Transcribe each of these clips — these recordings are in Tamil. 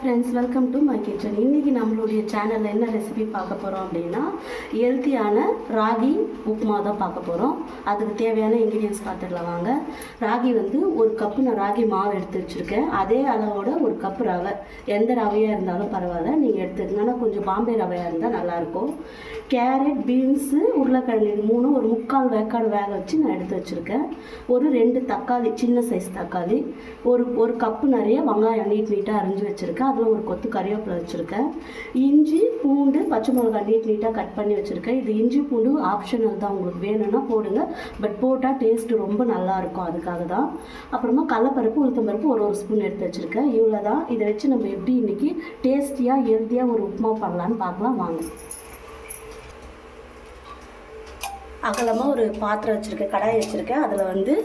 Friends, welcome to my kitchen. இன்றைக்கி நம்மளுடைய சேனலில் என்ன ரெசிபி பார்க்க போகிறோம் அப்படின்னா, ஹெல்த்தியான ராகி உப்புமா தான் பார்க்க போகிறோம். அதுக்கு தேவையான இன்க்ரீடியன்ஸ் பார்த்துக்கலாம் வாங்க. ராகி ஒரு கப்பு நான் ராகி மாவு எடுத்து வச்சுருக்கேன். அதே அளவோட ஒரு கப்பு ரவை, எந்த ரவையாக இருந்தாலும் பரவாயில்ல நீங்கள் எடுத்துக்கங்க. ஆனால் கொஞ்சம் பாம்பே ரவையாக இருந்தால் நல்லாயிருக்கும். கேரட், பீன்ஸு, உருளைக்கிழங்கு இது மூணும் ஒரு 3/4 வேக்காடு வேக வச்சு நான் எடுத்து வச்சுருக்கேன். ஒரு 2 தக்காளி, சின்ன சைஸ் தக்காளி, ஒரு கப்பு நிறைய வெங்காயம் நீட்டாக அரிஞ்சு வச்சுருக்கேன். அதில் ஒரு கொத்து கறிவேப்பிலை வச்சுருக்கேன். இஞ்சி, பூண்டு, பச்சை மிளகாய் நீட்டாக கட் பண்ணி வச்சுருக்கேன். இது இஞ்சி பூண்டு ஆப்ஷனல் தான், உங்களுக்கு வேணும்னா போடுங்க, பட் போட்டால் டேஸ்ட்டு ரொம்ப நல்லாயிருக்கும், அதுக்காக தான். அப்புறமா கடலைப்பருப்பு, உளுத்தம்பருப்பு ஒரு ஸ்பூன் எடுத்து வச்சுருக்கேன். இவ்வளோ தான். இதை வச்சு நம்ம எப்படி இன்றைக்கி டேஸ்டியாக ஹெல்த்தியாக ஒரு உப்புமா பண்ணலான்னு பார்க்கலாம் வாங்க. அகலமாக ஒரு பாத்திரம் வச்சுருக்கேன், கடாய் வச்சுருக்கேன். அதில்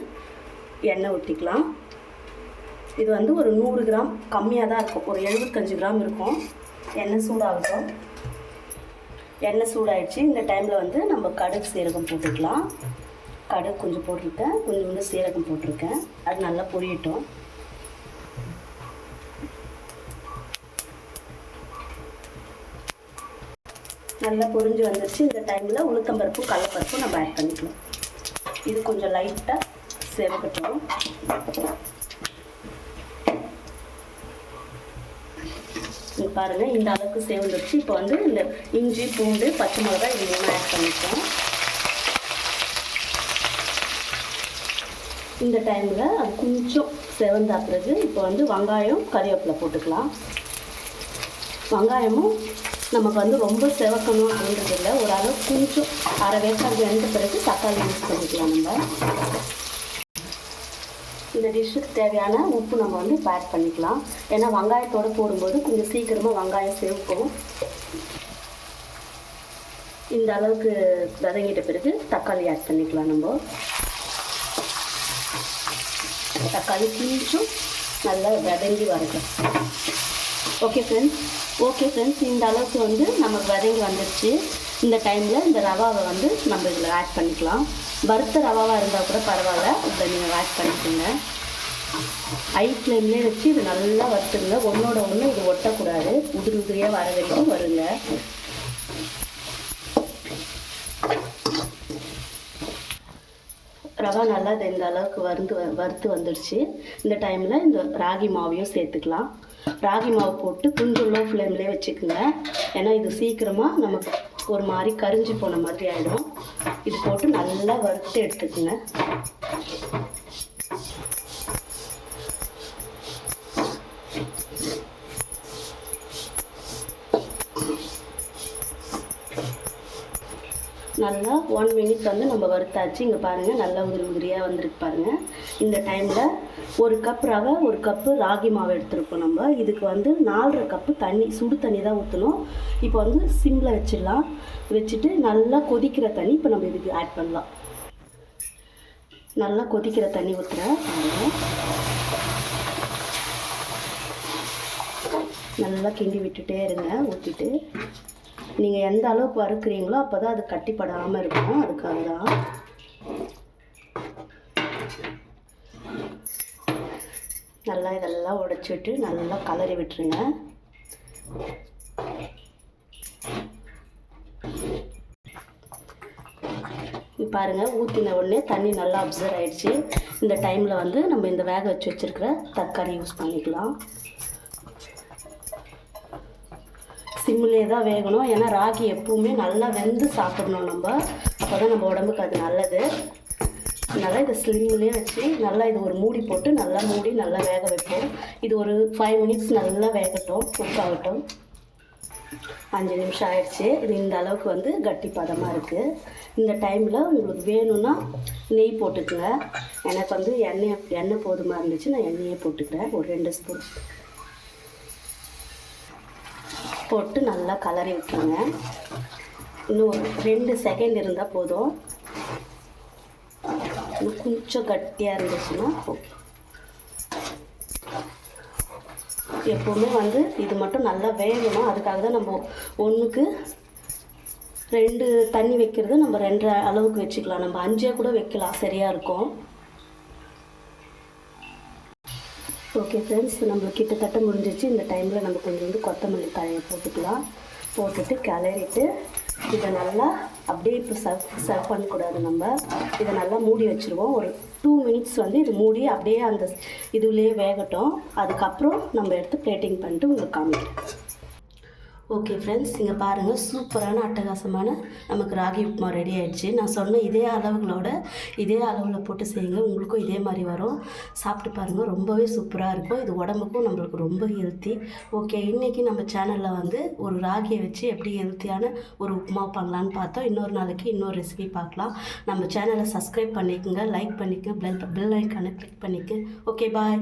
எண்ணெய் ஊற்றிக்கலாம். இது ஒரு 100 கிராம் கம்மியாக தான் இருக்கும், ஒரு 75 கிராம் இருக்கும். எண்ணெய் சூடாகட்டும். எண்ணெய் சூடாகிடுச்சு. இந்த டைமில் நம்ம கடுகு சீரகம் போட்டுக்கலாம். கடுகு கொஞ்சம் போட்டிருக்கேன், கொஞ்சம் சீரகம் போட்டிருக்கேன். அது நல்லா பொரியட்டும். நல்லா பொரிஞ்சு வந்துடுச்சு. இந்த டைமில் உளுத்தம்பருப்பும் கடலைப்பருப்பும் நம்ம ஆட் பண்ணிக்கலாம். இது கொஞ்சம் லைட்டாக சேவக்கட்டும். பாருங்கள், இந்த அளவுக்கு சேவந்துடுச்சு. இப்போ இந்த இஞ்சி, பூண்டு, பச்சை மிளகாய் இது மூணு ஆட் பண்ணிக்கலாம். இந்த டைமில் அது கொஞ்சம் செவந்தா பிறகு இப்போ வெங்காயம், கறிவேப்பிலை போட்டுக்கலாம். வெங்காயமும் நமக்கு ரொம்ப செவக்கணும் அப்படின்றது இல்லை, ஓரளவு கொஞ்சம் அரை வேக்காடு வெந்த பிறகு தக்காளி யூஸ் பண்ணிக்கலாம். நம்ம இந்த டிஷ்ஷுக்கு தேவையான உப்பு நம்ம ஆட் பண்ணிக்கலாம். ஏன்னா வெங்காயத்தோடு போடும்போது கொஞ்சம் சீக்கிரமாக வெங்காயம் சேர்க்கும். இந்த அளவுக்கு வதங்கிட்ட பிறகு தக்காளி ஆட் பண்ணிக்கலாம். நம்ம தக்காளி கொஞ்சம் நல்லா வதங்கி வரட்டும். ஓகே ஃப்ரெண்ட்ஸ், இந்த அளவுக்கு நமக்கு வதங்கி வந்துடுச்சு. இந்த டைமில் இந்த ரவாவை நம்ம இதில் ஆட் பண்ணிக்கலாம். வறுத்த ரவாவாக இருந்தால் கூட பரவாயில்ல, இதை நீங்கள் ஆட் பண்ணிக்கோங்க. ஹை ஃப்ளேம்லேயே வச்சு இது நல்லா வறுத்துங்க. ஒன்றோட ஒன்று இது ஒட்டக்கூடாது, உதிரியாக வர வரைக்கும் வருங்க. ரவா நல்லா இந்த அளவுக்கு வறுத்து வந்துடுச்சு. இந்த டைமில் இந்த ராகி மாவையும் சேர்த்துக்கலாம். ராகி மாவு போட்டு கொஞ்சம் லோ ஃப்ளேம்லேயே வச்சுக்கோங்க. ஏன்னா இது சீக்கிரமாக நமக்கு ஒரு மாதிரி கரிஞ்சு போன மாதிரி ஆகிடும். இது போட்டு நல்லா வறுத்து எடுத்துக்கோங்க. நல்லா 1 மினிட் நம்ம வறுத்தாச்சு. இங்கே பாருங்கள், நல்லா உதிரியாக வந்திருக்கு பாருங்கள். இந்த டைமில் ஒரு கப் ரவை, ஒரு கப்பு ராகி மாவு எடுத்துருக்கோம். நம்ம இதுக்கு 4.5 கப்பு தண்ணி, சுடு தண்ணி தான் ஊற்றணும். இப்போ சிம்மில் வச்சிடலாம். வச்சுட்டு நல்லா கொதிக்கிற தண்ணி இப்போ நம்ம இதுக்கு ஆட் பண்ணலாம். நல்லா கொதிக்கிற தண்ணி ஊற்றுறேன். நல்லா கிண்டி விட்டுட்டே இருங்க. ஊற்றிட்டு நீங்கள் எந்த அளவுக்கு வறுக்கிறீங்களோ அப்போ தான் அது கட்டிப்படாமல் இருக்கும், அதுக்காக தான். நல்லா இதெல்லாம் உடைச்சி விட்டு நல்லா கலரி விட்டுருங்க. பாருங்கள், ஊற்றின உடனே தண்ணி நல்லா அப்சர்வ் ஆகிடுச்சு. இந்த டைமில் நம்ம இந்த வேக வச்சு வச்சுருக்கிற தக்காளி யூஸ் பண்ணிக்கலாம். சிம்மிலே தான் வேகணும். ஏன்னா ராகி எப்பவுமே நல்லா வெந்து சாப்பிடணும் நம்ம, அப்போ தான் நம்ம உடம்புக்கு அது நல்லது. அதனால் இதை ஸ்லிம்லேயே வச்சு நல்லா இது ஒரு மூடி போட்டு நல்லா மூடி நல்லா வேக வைப்போம். இது ஒரு 5 மினிட்ஸ் நல்லா வேகட்டும், குக் ஆகட்டும். 5 நிமிஷம் ஆயிடுச்சு. இது இந்த அளவுக்கு கட்டி பதமாக இருக்குது. இந்த டைமில் உங்களுக்கு வேணும்னா நெய் போட்டுக்குங்க. எனக்கு எண்ணெய் போதுமாக இருந்துச்சு, நான் எண்ணெயே போட்டுக்கிறேன். ஒரு 2 ஸ்பூன் போட்டு நல்லா கலரி விட்டுருங்க. இன்னும் ஒரு 2 செகண்ட் இருந்தால் போதும். இன்னும் கொஞ்சம் கட்டியாக இருந்துச்சுன்னா ஓகே. எப்போவுமே இது மட்டும் நல்லா வேகணும். அதுக்காக தான் நம்ம 1க்கு 2 தண்ணி வைக்கிறது, நம்ம 2 அளவுக்கு வச்சுக்கலாம். நம்ம 5 கூட வைக்கலாம், சரியாக இருக்கும். ஓகே ஃப்ரெண்ட்ஸ், நம்மளுக்கு கிட்டத்தட்ட முடிஞ்சிச்சு. இந்த டைமில் நம்ம கொஞ்சம் கொத்தமல்லி தழையை போட்டுக்கலாம். போட்டுட்டு கிளறிட்டு இதை நல்லா அப்படியே இப்போ சர்வ் பண்ணக்கூடாது. நம்ம இதை நல்லா மூடி வச்சுருவோம். ஒரு 2 மினிட்ஸ் இது மூடி அப்படியே அந்த இதுலேயே வேகட்டும். அதுக்கப்புறம் நம்ம எடுத்து பிளேட்டிங் பண்ணிட்டு உங்களுக்கு காமிக்கிறேன். ஓகே ஃப்ரெண்ட்ஸ், இங்கே பாருங்கள், சூப்பரான அட்டகாசமான நமக்கு ராகி உப்புமா ரெடி ஆகிடுச்சு. நான் சொன்ன இதே அளவுகளோட இதே அளவில் போட்டு செய்யுங்க, உங்களுக்கும் இதே மாதிரி வரும். சாப்பிட்டு பாருங்கள், ரொம்பவே சூப்பராக இருக்கும். இது உடம்புக்கும் நம்மளுக்கு ரொம்ப ஹெல்த்தி. ஓகே, இன்றைக்கி நம்ம சேனலில் ஒரு ராகியை வச்சு எப்படி ஹெல்த்தியான ஒரு உப்புமா பண்ணலான்னு பார்த்தோம். இன்னொரு நாளைக்கு இன்னொரு ரெசிபி பார்க்கலாம். நம்ம சேனலை சப்ஸ்கிரைப் பண்ணிக்கோங்க, லைக் பண்ணிக்கோங்க, பெல் ஐக்கானை கிளிக் பண்ணிக்கோங்க. ஓகே, பாய்.